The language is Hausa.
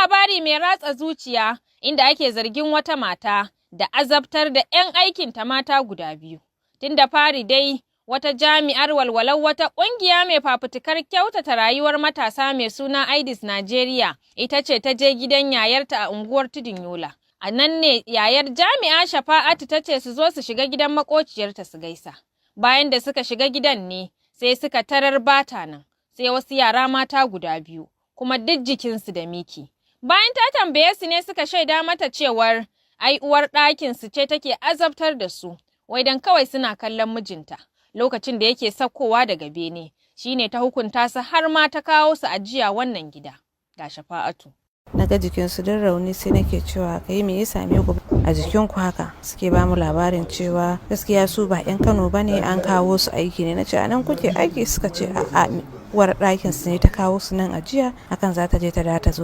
labari mai ratsa zuciya inda ake zargin wata mata da azabtar da 'yan aikinta mata guda biyu. Tun da fari dai wata jami'ar walwalar wata ƙungiya mai fafutukar kyautata rayuwar matasa mai suna AIDS Najeriya ita ce ta je gidan yayarta a unguwar Tudun Yola. A nan ne yayar jami'a Shafa'atu ta ce su zo su shiga gidan makociyarta su gaisa. Bayan da suka shiga gidan ne sai suka tarar bata nan, sai wasu yara mata guda biyu, kuma duk jikinsu da miki. Bayan ta tambaye su ne suka shaida mata cewar ai uwar ɗakinsu ce take azabtar da su, wai dan kawai suna kallon mijinta. Lokacin da yake saukowa daga bene, shine ta hukunta su har ma ta kawo su ajiya wannan gida. Ga Shafa'atu. Na ga jikinsu don rauni sai nake cewa kai me ya same ku a jikinku haka, suke ba mu labarin cewa gaskiya su ba 'yan Kano ba ne, an kawo su aiki ne. Na ce a nan kuke aiki? Suka ce a'a, uwar ɗakin su ne ta kawo su nan ajiya, hakan za ta je ta da ta zo